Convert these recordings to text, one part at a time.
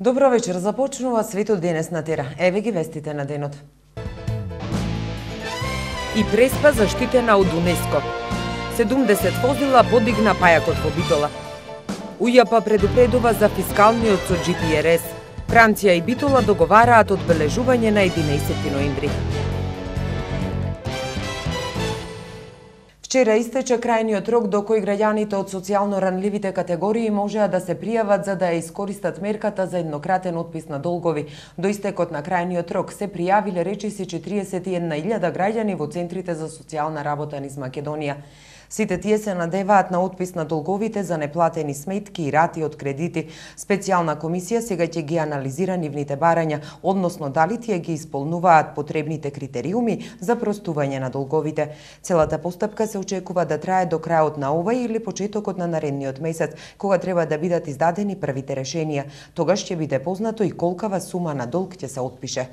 Добро вечер, започнува светот денес на Тера. Еве ги вестите на денот. И Преспа заштитена од УНЕСКО. 70 возила подигна пајакот во Битола. УЈАП предупредува за фискалниот со GPRS. Франција и Битола договараат одбележување на 11 ноември. Вчера истече крајниот рок до кој граѓаните од социјално ранливите категории можеа да се пријават за да ја искористат мерката за еднократен отпис на долгови. До истекот на крајниот рок се пријавиле речиси 41.000 граѓани во центрите за социјална работа низ Македонија. Сите тие се надеваат на отпис на долговите за неплатени сметки и рати од кредити. Специјална комисија сега ќе ги анализира нивните барања, односно дали тие ги исполнуваат потребните критериуми за простување на долговите. Целата постапка се очекува да трае до крајот на овој или почетокот на наредниот месец, кога треба да бидат издадени првите решенија. Тогаш ќе биде познато и колкава сума на долг ќе се отпише.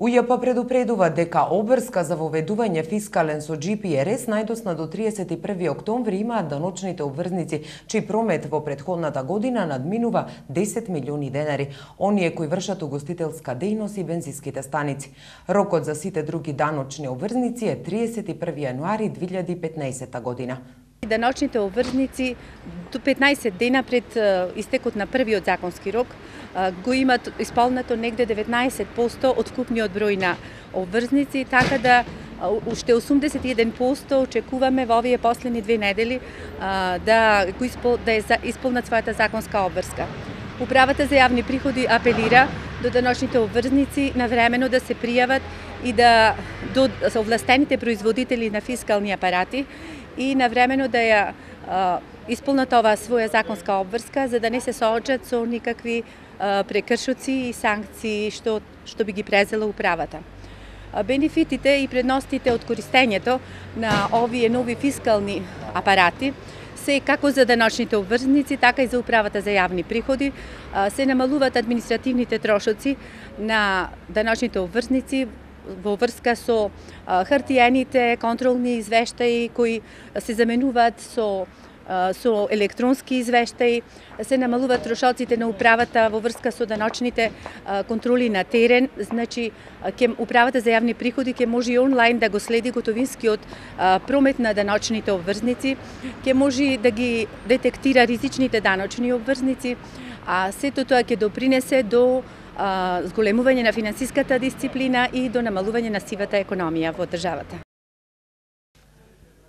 УЈАП предупредува дека обврска за воведување фискален со GPRS најдосна до 31 октомври имаат даночните обврзници, чиј промет во претходната година надминува 10 милиони денари, оние кои вршат угостителска дејност и бензинските станици. Рокот за сите други даночни обврзници е 31 јануари 2015 година. Даночните обврзници до 15 дена пред истекот на првиот законски рок го имат исполнето негде 19% од вкупниот број на обврзници, така да уште 81% очекуваме во овие последни 2 недели да исполнат својата законска обврска. Управата за јавни приходи апелира до даночните обврзници навремено да се пријават и да до овластените производители на фискални апарати и навремено да ја исполнат оваа своја законска обврска, за да не се соочат со никакви прекршоци и санкции што би ги презела управата. Бенефитите и предностите од користењето на овие нови фискални апарати се како за даночните обврзници, така и за управата за јавни приходи. Се намалуваат административните трошоци на даночните обврзници во врска со хартиените контролни извештаи кои се заменуваат со електронски извештаи, се намалуваат трошоците на управата во врска со даночните контроли на терен, значи управата за јавни приходи ќе може и онлайн да го следи готовинскиот промет на даночните обврзници, ќе може да ги детектира ризичните даночни обврзници, а сето тоа ќе допринесе до зголемување на финансиската дисциплина и до намалување на сивата економија во државата.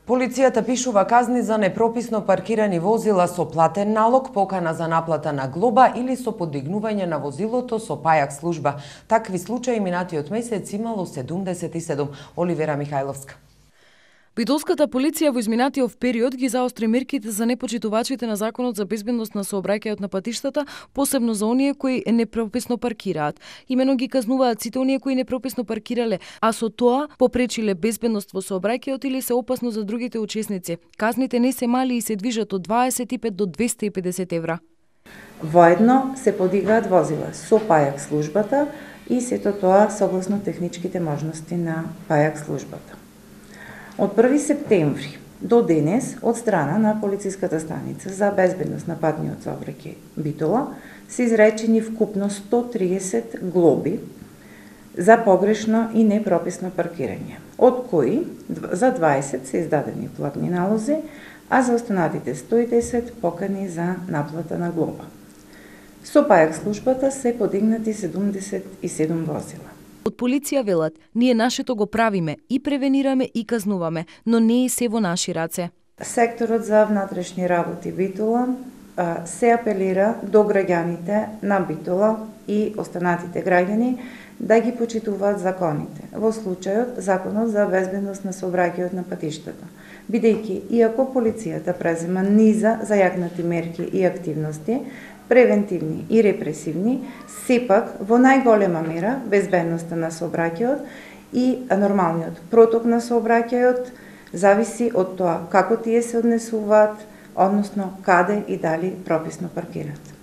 Полицијата пишува казни за непрописно паркирани возила со платен налог, покана за наплата на глоба или со подигнување на возилото со пајак служба. Такви случаи минатиот месец имало 77. Оливера Михајловска. Битолската полиција во изминатиот период ги заостри мерките за непочитувачите на Законот за безбедност на сообраќајот на патиштата, посебно за оние кои непрописно паркираат. Имено ги казнуваат сите оние кои непрописно паркирале, а со тоа попречиле безбедност во сообраќајот или се опасно за другите учесници. Казните не се мали и се движат од 25 до 250 евра. Воедно се подигаат возила со пајак службата и сето тоа согласно техничките можности на пајак службата. Од 1 септември до денес, од страна на полициската станица за безбедност на патниот сообраќај Битола, се изречени вкупно 130 глоби за погрешно и непрописно паркирање, од кои за 20 се издадени платни налози, а за останатите 110 покани за наплата на глоба. Со пајак службата се подигнати 77 возила. Од полиција велат, ние нашето го правиме и превенираме и казнуваме, но не и се во наши раце. Секторот за внатрешни работи Битола се апелира до граѓаните на Битола и останатите граѓани да ги почитуваат законите, во случајот Законот за безбедност на сообраќајот на патиштата, бидејќи иако полицијата презема низа зајакнати мерки и активности, превентивни и репресивни, сепак во најголема мера безбедноста на сообраќајот и нормалниот проток на сообраќајот зависи од тоа како тие се однесуваат, односно каде и дали прописно паркираат.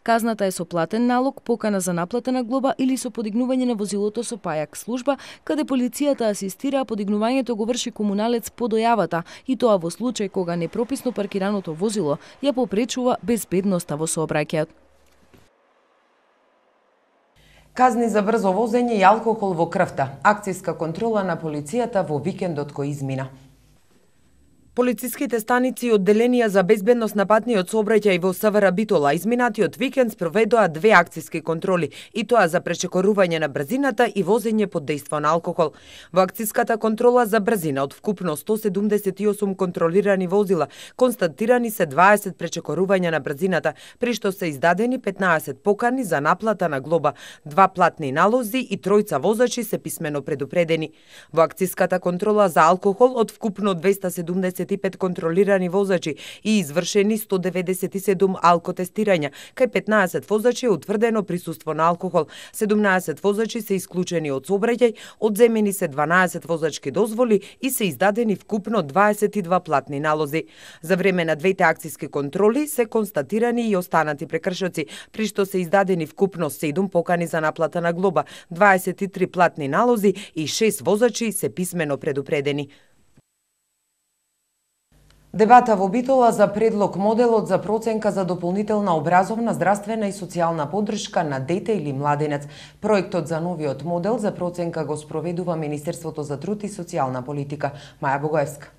Казната е со платен налог, покана за наплата на глоба или со подигнување на возилото со пајак служба, каде полицијата асистира, а подигнувањето го врши комуналец по дојавата, и тоа во случај кога непрописно паркираното возило ја попречува безбедноста во сообраќајот. Казни за брзо возење и алкохол во крвта. Акцијска контрола на полицијата во викендот кој измина. Полициските станици и одделенија за безбедност на патниот сообраќај во СВР Битола изминатиот викенд спроведоа 2 акцијски контроли, и тоа за пречекорување на брзината и возење под дејство на алкохол. Во акцијската контрола за брзина од вкупно 178 контролирани возила, констатирани се 20 пречекорувања на брзината, при што се издадени 15 покани за наплата на глоба, 2 платни налози и 3 возачи се писмено предупредени. Во акцијската контрола за алкохол од вкупно 275 контролирани возачи и извршени 197 алкотестирања, кај 15 возачи е утврдено присуство на алкохол, 17 возачи се исклучени од сообраќај, одземени се 12 возачки дозволи и се издадени вкупно 22 платни налози. За време на двете акцијски контроли се констатирани и останати прекршоци, при што се издадени вкупно 7 покани за наплата на глоба, 23 платни налози и 6 возачи се писмено предупредени. Дебата во Битола за предлог моделот за проценка за дополнителна образовна, здравствена и социјална поддршка на дете или младенец. Проектот за новиот модел за проценка го спроведува Министерството за труд и социјална политика. Маја Богоевска.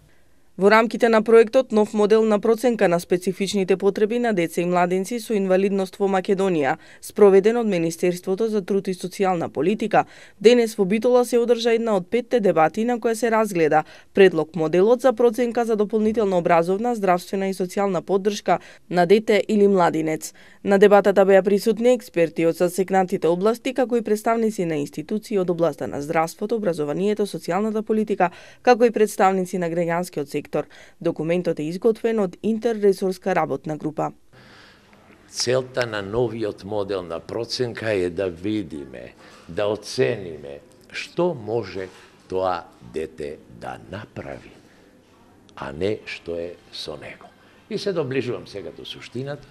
Во рамките на проектот нов модел на проценка на специфичните потреби на деца и младенци со инвалидност во Македонија, спроведен од Министерството за труд и социјална политика, денес во Битола се одржа една од 5 дебати на која се разгледа предлог моделот за проценка за дополнителна образовна, здравствена и социјална поддршка на дете или младенец. На дебатата беа присутни експерти од засегнатите области, како и представници на институции од областа на здравството, образованието, социјалната политика, како и представници на граѓанскиот сектор. Документот е изготвен од интерресорска работна група. Целта на новиот модел на проценка е да видиме, да оцениме што може тоа дете да направи, а не што е со него. И се доближувам сега до суштината,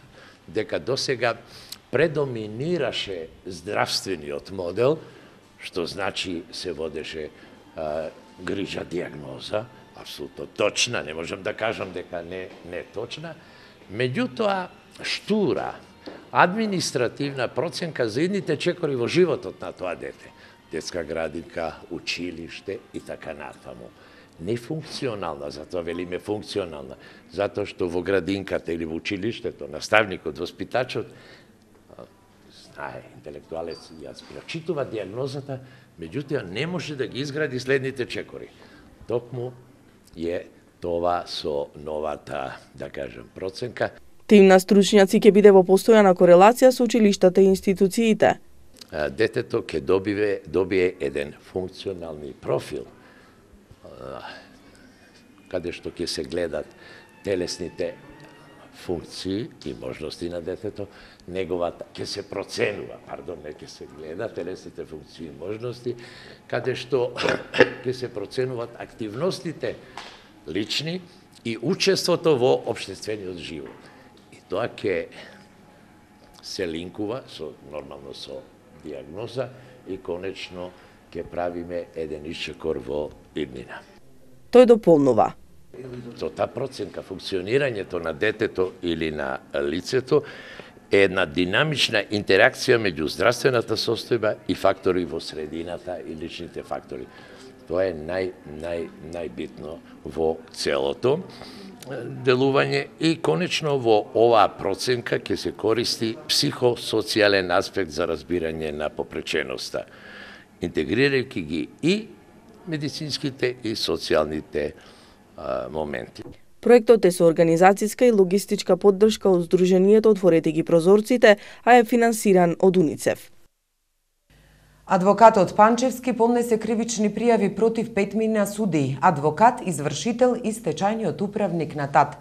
дека досега предоминираше здравствениот модел, што значи се водеше грижа диагноза, апсолутно точна, не можам да кажам дека не точна, меѓутоа штура, административна проценка за идните чекори во животот на тоа дете, детска градинка, училиште и така натаму. Нефункционална, затоа велиме функционална, затоа што во градинката или во училиштето наставникот, воспитачот знае, интелектуалец, јас прочитува диагнозата, меѓутоа не може да ги изгради следните чекори. Токму е тоа со новата, да кажем, проценка. Тим на стручњаци ќе биде во постојана корелација со училиштата и институциите. Детето ќе добие еден функционални профил, каде што ќе се гледат телесните функции и можности на детето, неговата ќе се проценува, не ќе се гледа телесните функции и можности, каде што ќе се проценуваат активностите лични и учеството во општествениот живот. И тоа ќе се линкува нормално со диагноза и конечно ќе правиме еден исчекор во иднина. Тој дополнува. Со таа проценка функционирањето на детето или на лицето е една динамична интеракција меѓу здравствената состојба и фактори во средината и личните фактори. Тоа е најбитно во целото делување и конечно во оваа проценка ќе се користи психосоцијален аспект за разбирање на попреченоста, интегрирајќи ги и медицинските и социјалните моменти. Проектот е со организацијска и логистичка поддршка од Сдруженијето Отворете ги прозорците, а е финансиран од УНИЦЕФ. Адвокатот Панчевски поднесе кривични пријави против 5 судии, адвокат, извршител и стечајниот управник на ТАТ.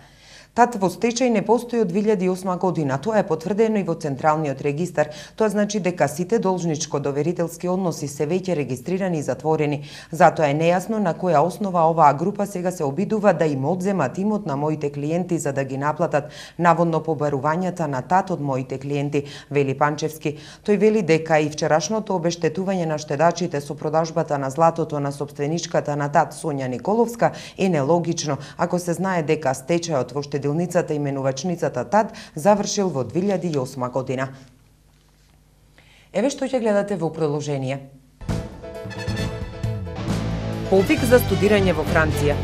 ТАТ во стечај не постои од 2008 година. Тоа е потврдено и во Централниот регистар. Тоа значи дека сите должничко-доверителски односи се веќе регистрирани и затворени. Затоа е нејасно на која основа оваа група сега се обидува да им одземат имот на моите клиенти за да ги наплатат наводно побарувањата на ТАТ од моите клиенти, вели Панчевски. Тој вели дека и вчерашното обештетување на штедачите со продажбата на златото на собственичката на ТАТ Сонја Николовска е нелогично, ако се знае дека стечајот во штедилницата и менувачницата ТАТ завршил во 2008 година. Еве што ќе гледате во продолжение. Повик за студирање во Франција.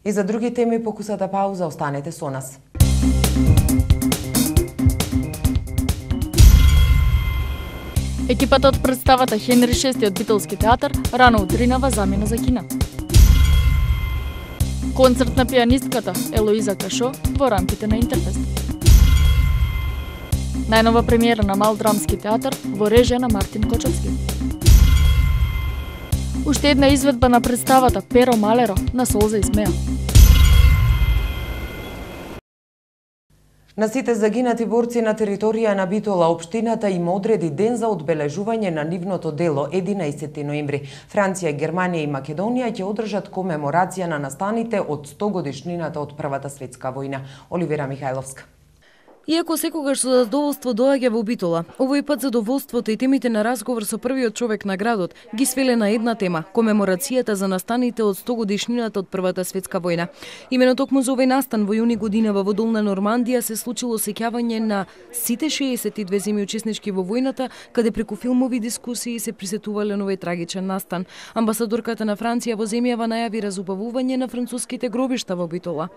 И за други теми по кусата пауза, останете со нас. Екипата од представата Хенри VI од Битолски театар рано утринава замена за кина. Концерт на пианистката Елоиза Кашо во рамките на Интерфест. Најнова премиера на Мал драмски театар во режија на Мартин Кочовски. Уште една изведба на представата Перо Малеро на Солза и смеа. На сите загинати борци на територија на Битола, општината им одреди ден за одбележување на нивното дело 11 ноември. Франција, Германија и Македонија ќе одржат комеморација на настаните од 100 годишнината од Првата светска војна. Оливера Михајловска. Иако секогаш со задоволство доаѓа во Битола, овој пат задоволството и темите на разговор со првиот човек на градот ги свеле на една тема – комеморацијата за настаните од 100 годишнината од Првата светска војна. Имено токму за овој настан во јуни годинава во Долна Нормандија се случило сеќавање на сите 62 земји учеснички во војната, каде преку филмови дискусии се присетувале на овој трагичен настан. Амбасадорката на Франција во земјава најави разубавување на француските гробишта во Битола.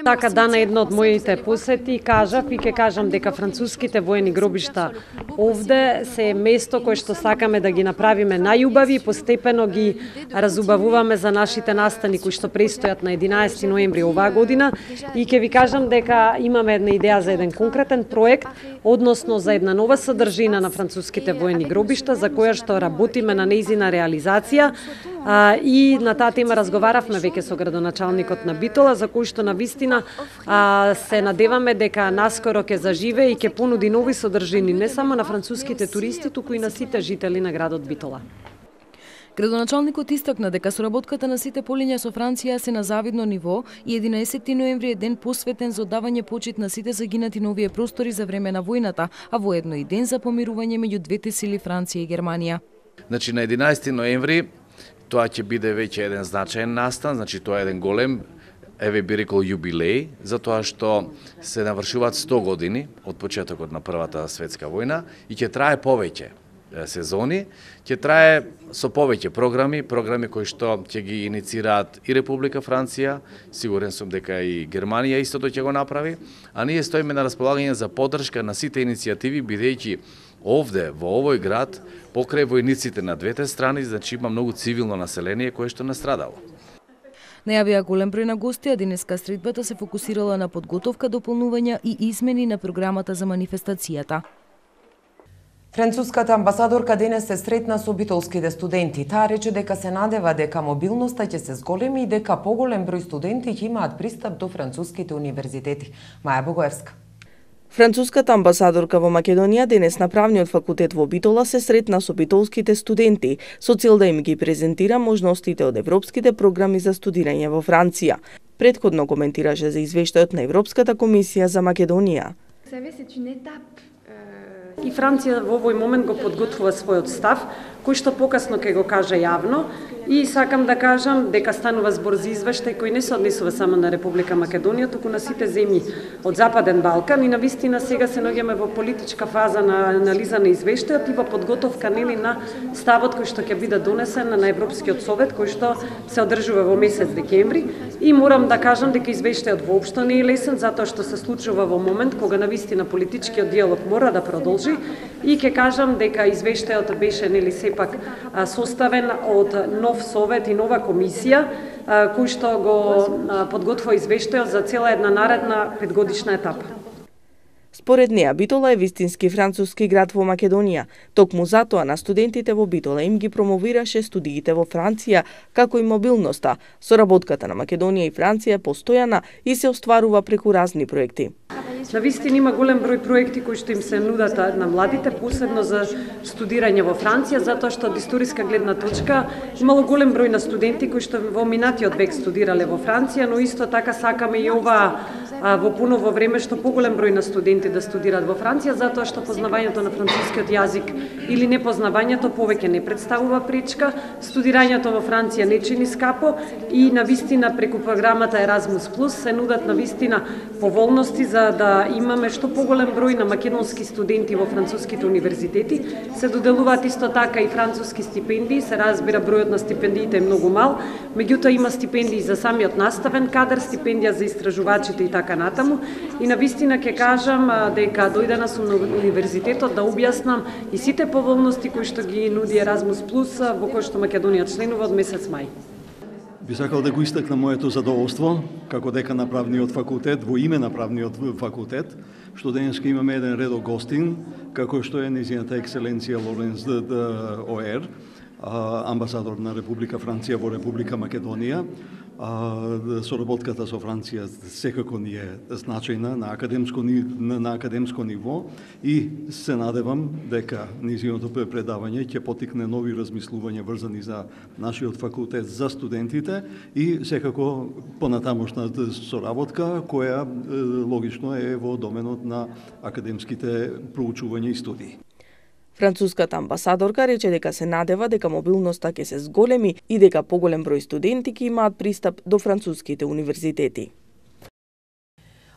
Така дана едно од моите посети кажав и ќе кажам дека француските воени гробишта овде се место кое што сакаме да ги направиме најубави и постепено ги разубавуваме за нашите настани кои што престојат на 11 ноември оваа година и ќе ви кажам дека имаме една идеја за еден конкретен проект, односно за една нова содржина на француските воени гробишта за која што работиме на нејзина реализација и на таа тема разговаравме веќе со градоначалникот на Битола, за кој што навистина се надеваме дека наскоро ќе заживе и ќе понуди нови содржини не само на француските туристи, туку и на сите жители на градот Битола. Градоначалникот истакна дека соработката на сите полиња со Франција се на завидно ниво и 11 ноември е ден посветен за одавање почит на сите загинати на овие простори за време на војната, а воедно и ден за помирување меѓу двете сили Франција и Германија. Значи на 11 ноември тоа ќе биде веќе еден значаен настан, значи тоа е еден голем, еве би рекол јубилеј, затоа што се навршуваат 100 години од почетокот на Првата светска војна и ќе трае повеќе сезони, ќе трае со повеќе програми кои што ќе ги иницираат и Република Франција, сигурен сум дека и Германија истото ќе го направи, а ние стоиме на располагање за поддршка на сите иницијативи, бидејќи овде, во овој град, покрај војниците на двете страни, значи има многу цивилно население кое што настрадало. Најавија голем број на гости, а денеска средбата се фокусирала на подготовка, дополнувања и измени на програмата за манифестацијата. Француската амбасадорка денес се сретна со битолските студенти. Таа рече дека се надева дека мобилноста ќе се зголеми и дека поголем број студенти ќе имаат пристап до француските универзитети. Маја Богоевска. Француската амбасадорка во Македонија денес на правниот факултет во Битола се сретна со битолските студенти со цел да им ги презентира можностите од европските програми за студирање во Франција. Претходно коментираше за извештајот на Европската комисија за Македонија. И Франција во овој момент го подготвува својот став, кој што покасно ќе го каже јавно. И сакам да кажам дека станува збор за извештај кој не се однесува само на Република Македонија, туку на сите земји од Западен Балкан и навистина сега се наоѓаме во политичка фаза на анализа на извештајот и во подготовка нели на ставот кој што ќе биде донесен на Европскиот совет кој што се одржува во месец декември и морам да кажам дека извештајот воопшто не е лесен затоа што се случува во момент кога навистина политичкиот диалог мора да продолжи и ќе кажам дека извештајот беше нели сепак составен од нов совет и нова комисија кој што го подготвува извештајот за цела една наредна 5-годишна етапа. Според неа, Битола е вистински француски град во Македонија. Токму затоа на студентите во Битола им ги промовираше студиите во Франција, како и мобилноста. Соработката на Македонија и Франција е постојана и се остварува преку разни проекти. Навистина има голем број проекти кои што им се нудат на младите, посебно за студирање во Франција, затоа што од историска гледна точка имало голем број на студенти кои што во минатиот век студирале во Франција, но исто така сакаме и ова во пуново време што поголем број на студенти да студираат во Франција, затоа што познавањето на францускиот јазик или непознавањето повеќе не представува пречка, студирањето во Франција не чини скапо и на вистина преку програмата Erasmus Plus се нудат на вистина поволности за да имаме што поголем број на македонски студенти во француските универзитети. Се доделуваат исто така и француски стипендии, се разбира бројот на стипендиите е многу мал, меѓутоа има стипендии за самиот наставен кадар, стипендија за истражувачите и така натаму. И на вистина ќе кажам дека дојдена сум на универзитетот да објаснам и сите поволности кои што ги нуди Erasmus Plus во кој што Македонија членува од месец мај. Би сакал да го истакнам моето задоволство како декан на правниот факултет, во име на правниот факултет, што денеска имаме еден редок гостин, како што е нејзината екселенција Лоренс ОР, амбасадор на Република Франција во Република Македонија. Соработката со Франција секако ни е значајна на академско ниво и се надевам дека низиното предавање ќе потикне нови размислувања врзани за нашиот факултет за студентите и секако понатамошна соработка која логично е во доменот на академските проучувања и студии. Француската амбасадорка рече дека се надева дека мобилноста ќе се зголеми и дека поголем број студенти ќе имаат пристап до француските универзитети.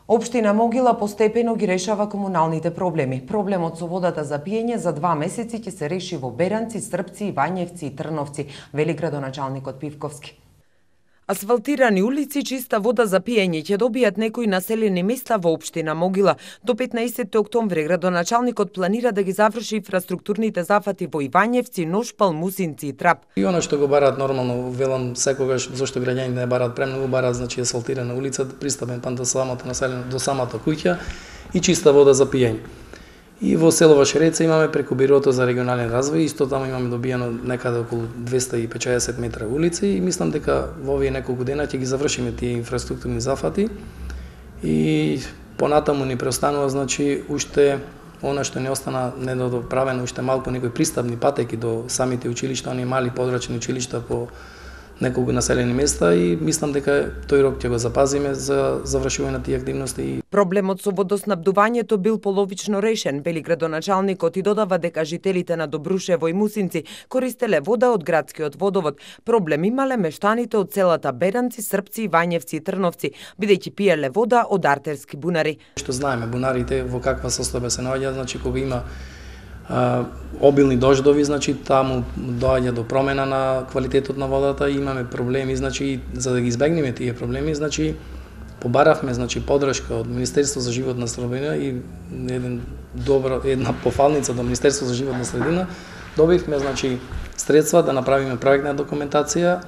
Општина Могила постепено ги решава комуналните проблеми. Проблемот со водата за пиење за 2 месеци ќе се реши во Беранци, Српци, Ивањевци и Трновци, вели градоначалникот Пивковски. Асфалтирани улици, чиста вода за пиење ќе добијат некои населени места во општина Могила. До 15 октомври градоначалникот планира да ги заврши инфраструктурните зафати во Ивањевци, Ношпал, Мусинци и Трап. И она што го бараат нормално, велам секогаш зошто граѓаните не бараат премногу, бараат значи асфалтирана улица, пристапен пат до самата населена, до самата куќа и чиста вода за пиење. И во село Вашереца имаме преку Бирото за регионален развој, исто таму имаме добиено некаде околу 250 метра улици и мислам дека во овие неколку дена ќе ги завршиме тие инфраструктурни зафати и понатаму ни преостанува значи уште она што не остана недодоправено, уште малку некои пристапни патеки до самите училишта, оние мали подрачни училишта по неколку населени места и мислам дека тој рок ќе го запазиме за завршување на тие активности. Проблемот со водоснабдувањето бил половично решен, вели градоначалникот и додава дека жителите на Добрушево и Мусинци користеле вода од градскиот водовод. Проблем имале мештаните од селата Беранци, Српци, Ивањевци и Трновци, бидејќи пиеле вода од артерски бунари. Што знаеме, бунарите во каква состојба се наоѓаат, значи кога има обилни дождови, значи таму доаѓа до промена на квалитетот на водата и имаме проблеми, значи за да ги избегнеме тие проблеми, значи побаравме значи поддршка од Министерството за животна средина и една пофалница до Министерството за животна средина, добивме значи средства да направиме проектна документација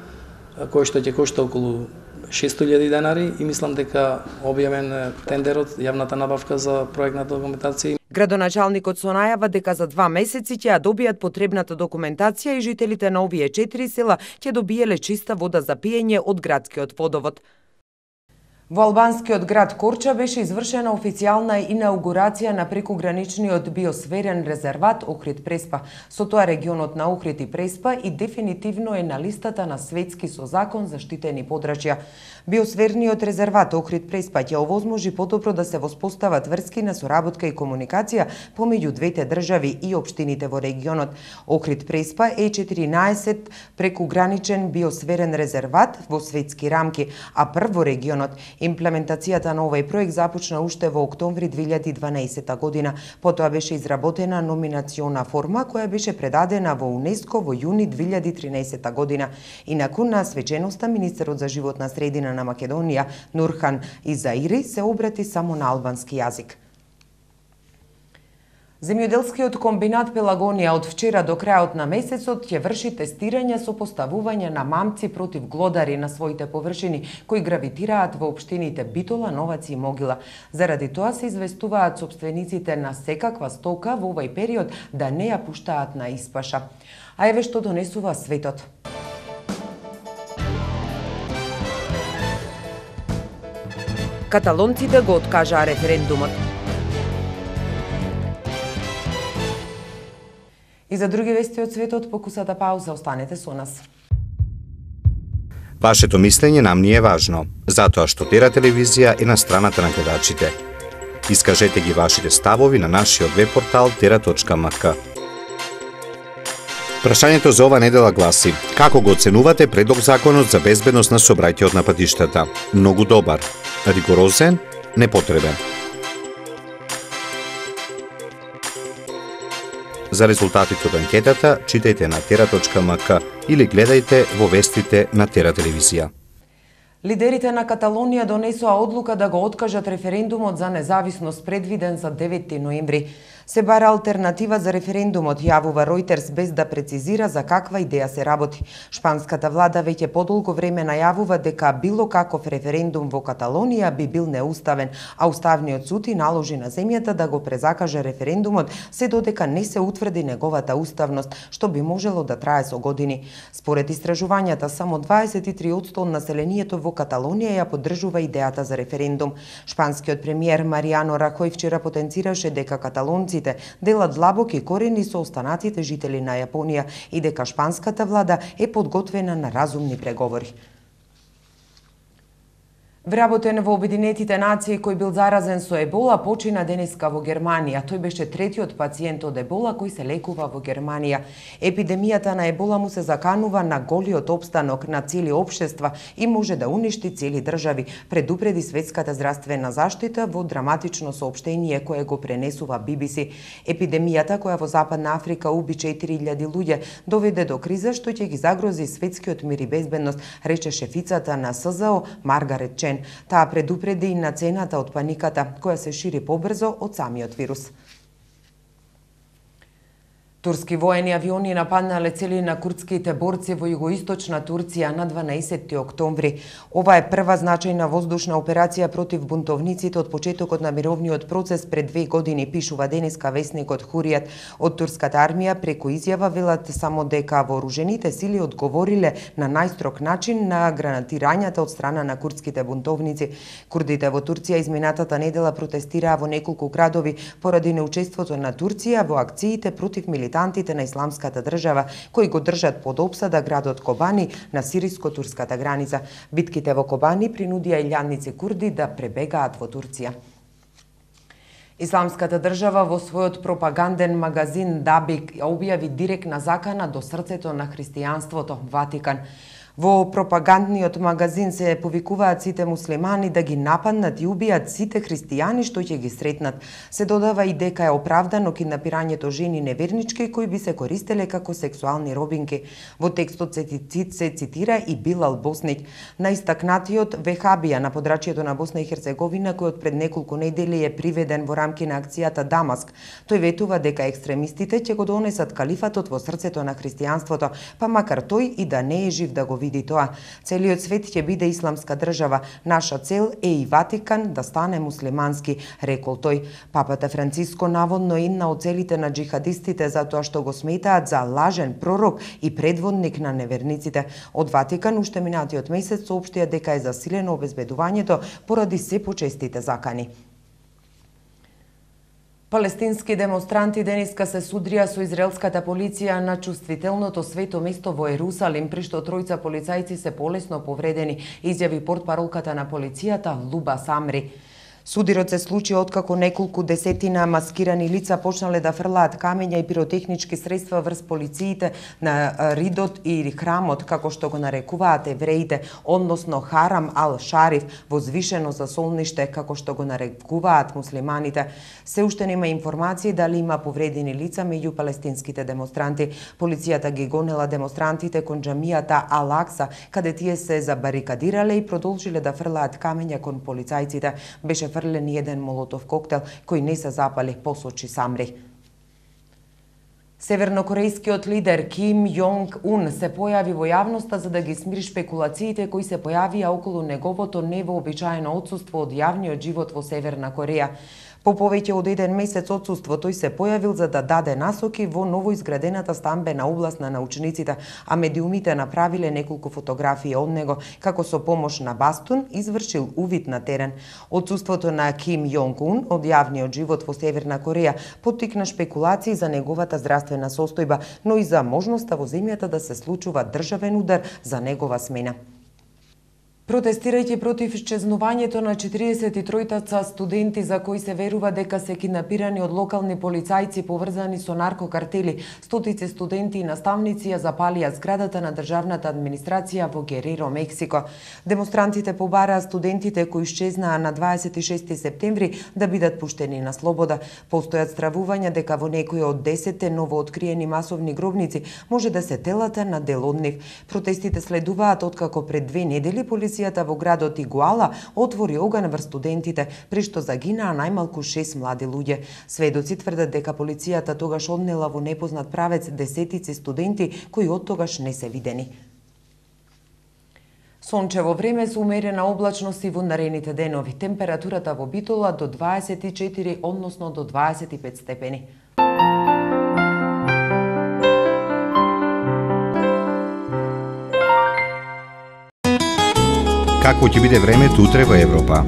која што ќе кошта околу 600.000 денари и мислам дека објавен тендерот, јавната набавка за проектна документација. Градоначалникот со најава дека за 2 месеци ќе ја добијат потребната документација и жителите на овие 4 села ќе добиеле чиста вода за пиење од градскиот водовод. Во албанскиот град Корча беше извршена официјална инаугурација на прекуграничниот биосферен резерват Охрид Преспа. Со тоа регионот на Охрид и Преспа и дефинитивно е на листата на светски со закон заштитени подрачја. Биосферниот резерват Охрид Преспа ќе овозможи подобро да се воспостават врски на соработка и комуникација помеѓу двете држави и општините во регионот. Охрид Преспа е 14 прекуграничен биосферен резерват во светски рамки, а прво регионот. Имплементацијата на овој проект започна уште во октомври 2012 година. Потоа беше изработена номинациона форма која беше предадена во УНЕСКО во јуни 2013 година. И након на свеченоста, министерот за животна средина на Македонија Нурхан Изаири се обрати само на албански јазик. Земјоделскиот комбинат Пелагонија од вчера до крајот на месецот ќе врши тестирање со поставување на мамци против глодари на своите површини кои гравитираат во општините Битола, Новац и Могила. Заради тоа се известуваат сопствениците на секаква стока во овој период да не ја пуштаат на испаша. А еве што донесува светот. Каталонците го откажаа референдумот. И за други вести од светот, покусата пауза, останете со нас. Вашето мислење нам ни е важно, затоа што Тера телевизија е на страната на гледачите. Искажете ги вашите ставови на нашиот веб-портал tera.mk. Прашањето за ова недела гласи: како го оценувате предлог законот за безбедност на сообраќајот на патиштата? Многу добар, ригорозен, непотребен. За резултатите од анкетата читајте на tera.mk или гледајте во вестите на Тера телевизија. Лидерите на Каталонија донесоа одлука да го откажат референдумот за независност предвиден за 9 ноември. Се бара алтернатива за референдумот, јавува Ројтерс без да прецизира за каква идеја се работи. Шпанската влада веќе подолго време најавува дека било каков референдум во Каталонија би бил неуставен, а Уставниот суд и наложи на земјата да го презакаже референдумот се додека не се утврди неговата уставност, што би можело да трае со години. Според истражувањата, само 23% од населението во Каталонија ја поддржува идејата за референдум. Шпанскиот премиер Маријано Рахој вчера потенцираше дека каталонците делат длабоки корени со останатите жители на Јапонија и дека шпанската влада е подготвена на разумни преговори. Вработен во Обединетите нации кој бил заразен со ебола почина денеска во Германија. Тој беше третиот пациент од ебола кој се лекува во Германија. Епидемијата на ебола му се заканува на голиот опстанок на цели општества и може да уништи цели држави, предупреди Светската здравствена заштита во драматично соопштение кое го пренесува BBC. Епидемијата која во Западна Африка уби 4000 луѓе доведе до криза што ќе ги загрози светскиот мир и безбедност, рече шефицата на СЗО Маргарет Чен. Таа предупреди и на цената од паниката, која се шири побрзо од самиот вирус. Турски воени авиони нападнале цели на курдските борци во југоисточна Турција на 12 октомври. Ова е прва значајна воздушна операција против бунтовниците од почетокот на мировниот процес пред 2 години, пишува денеска весникот Хуријат. Од турската армија преку изјава велат само дека вооружените сили одговориле на најстрог начин на гранатирањата од страна на курдските бунтовници. Курдите во Турција изминатата недела протестираа во неколку градови поради неучеството на Турција во акциите против милитарите на Исламската држава, кои го држат под опсада градот Кобани на сириско-турската граница. Битките во Кобани принудија илјадници курди да пребегаат во Турција. Исламската држава во својот пропаганден магазин Дабик објави директна закана до срцето на христијанството, Ватикан. Во пропагандниот магазин се повикуваат сите муслимани да ги нападнат и убијат сите христијани што ќе ги сретнат. Се додава и дека е оправдано киднапирањето жени невернички кои би се користеле како сексуални робинки. Во текстот се цитира и Билал Боснич, најстакнатиот вехабија на подрачјето на Босна и Херцеговина, кој од пред неколку недели е приведен во рамки на акцијата Дамаск. Тој ветува дека екстремистите ќе го донесат калифатот во срцето на христијанството, па макар тој и да не е жив да го види тоа. Целиот свет ќе биде исламска држава. Наша цел е и Ватикан да стане муслимански, рекол тој. Папата Франциско наводно една од целите на джихадистите затоа што го сметаат за лажен пророк и предводник на неверниците. Од Ватикан уште минатиот месец соопштија дека е засилено обезбедувањето поради се почестите закани. Палестински демонстранти денеска се судрија со израелската полиција на чувствителното свето место во Ерусалим, при што тројца полицајци се полесно повредени, изјави портпаролката на полицијата Луба Самри. Судирот се случи откако неколку десетина маскирани лица почнале да фрлаат камења и пиротехнички средства врз полициите на Ридот и храмот, како што го нарекуваат евреите, односно Харам ал-Шариф, возвишено за солниште, како што го нарекуваат муслиманите. Се уште нема информации дали има повредени лица меѓу палестинските демонстранти. Полицијата ги гонела демонстрантите кон џамијата Ал-Акса, каде тие се забарикадирале и продолжиле да фрлаат камења кон полицајците. Беше фрлен еден молотов коктел кој не се запали, посочи Самри. Севернокорејскиот лидер Ким Јонг Ун се појави во јавноста за да ги смири шпекулациите кои се појавија околу неговото невообичаено отсуство од јавниот живот во Северна Кореја. По повеќе од еден месец отсуство тој се појавил за да даде насоки во новоизградената стамбена област на научниците, а медиумите направиле неколку фотографии од него, како со помош на бастун извршил увид на терен. Отсуството на Ким Јонг Ун од јавниот живот во Северна Кореја поттикна шпекулации за неговата здравствена состојба, но и за можноста во земјата да се случува државен удар за негова смена. Протестирајќи против исчезнувањето на 43 студенти за кои се верува дека се киднапирани од локални полицајци поврзани со наркокартели, стотици студенти и наставници ја запалија зградата на државната администрација во Гереро, Мексико. Демонстрантите побараа студентите кои исчезнаа на 26 септември да бидат пуштени на слобода. Постојат стравувања дека во некои од 10 новооткриени масовни гробници може да се телата на дел од нив. Протестите следуваат откако пред 2 недели полицијата во градот Игуала отвори оган врз студентите, при што загинаа најмалку 6 млади луѓе. Сведоци тврдат дека полицијата тогаш однела во непознат правец десетици студенти кои оттогаш не се видени. Сончево време со умерена облачност и во наредните денови. Температурата во Битола до 24, односно до 25 степени. Какво ќе биде времето утре во Европа?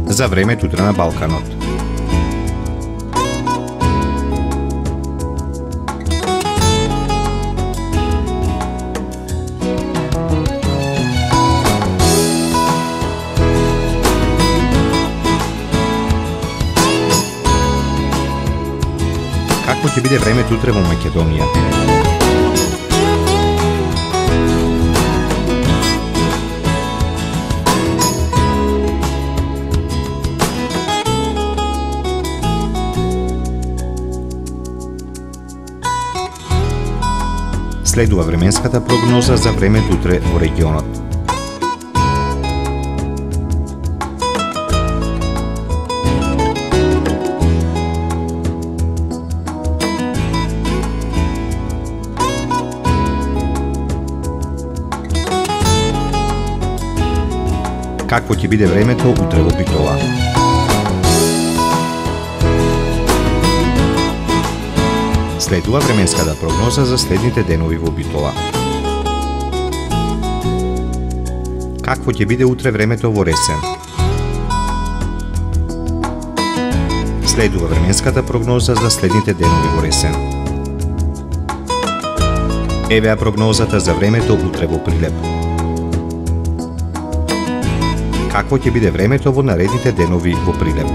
За времето утре на Балканот. Какво ќе биде времето утре во Македонија? Следува временската прогноза за времето утре во регионот. Какво ќе биде времето утре во Битола? Следува временската прогноза за следните денови во Битола. Какво ќе биде утре времето во Ресен? Следува временската прогноза за следните денови во Ресен. Евеа прогнозата за времето утре во Прилеп. Какво ќе биде времето во наредните денови во Прилеп?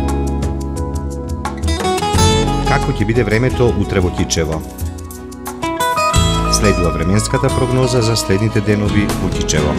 Какво ќе биде времето утре во Кичево? Следува временската прогноза за следните денови во Кичево.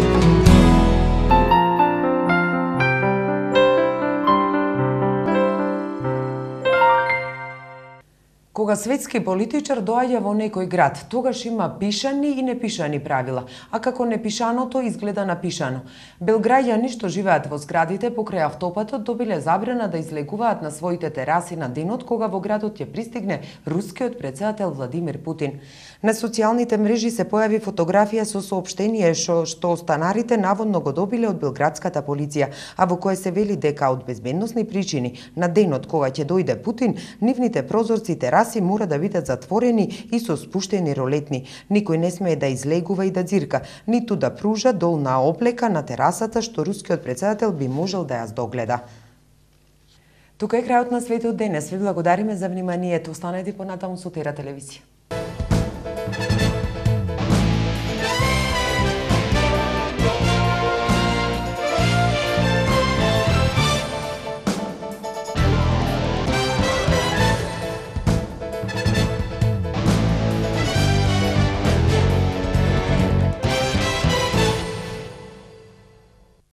Кога светски политичар доаѓа во некој град, тогаш има пишани и непишани правила, а како непишаното изгледа напишано. Белграѓани што живеат во зградите покрај автопатот добиле забрана да излегуваат на своите тераси на денот кога во градот ќе пристигне рускиот претседател Владимир Путин. На социјалните мрежи се појави фотографија со соопштение што станарите наводно го добиле од белградската полиција, а во кое се вели дека од безбедносни причини на денот кога ќе дојде Путин, нивните прозорци и тераси мора да бидат затворени и со спуштени ролетни. Никој не смее да излегува и да ѕирка, ниту да пружа долна облека на терасата што рускиот претседател би можел да ја здогледа. Тука е крајот на светот денес. Ви благодариме за вниманието. Останете понатаму со Тера телевизија.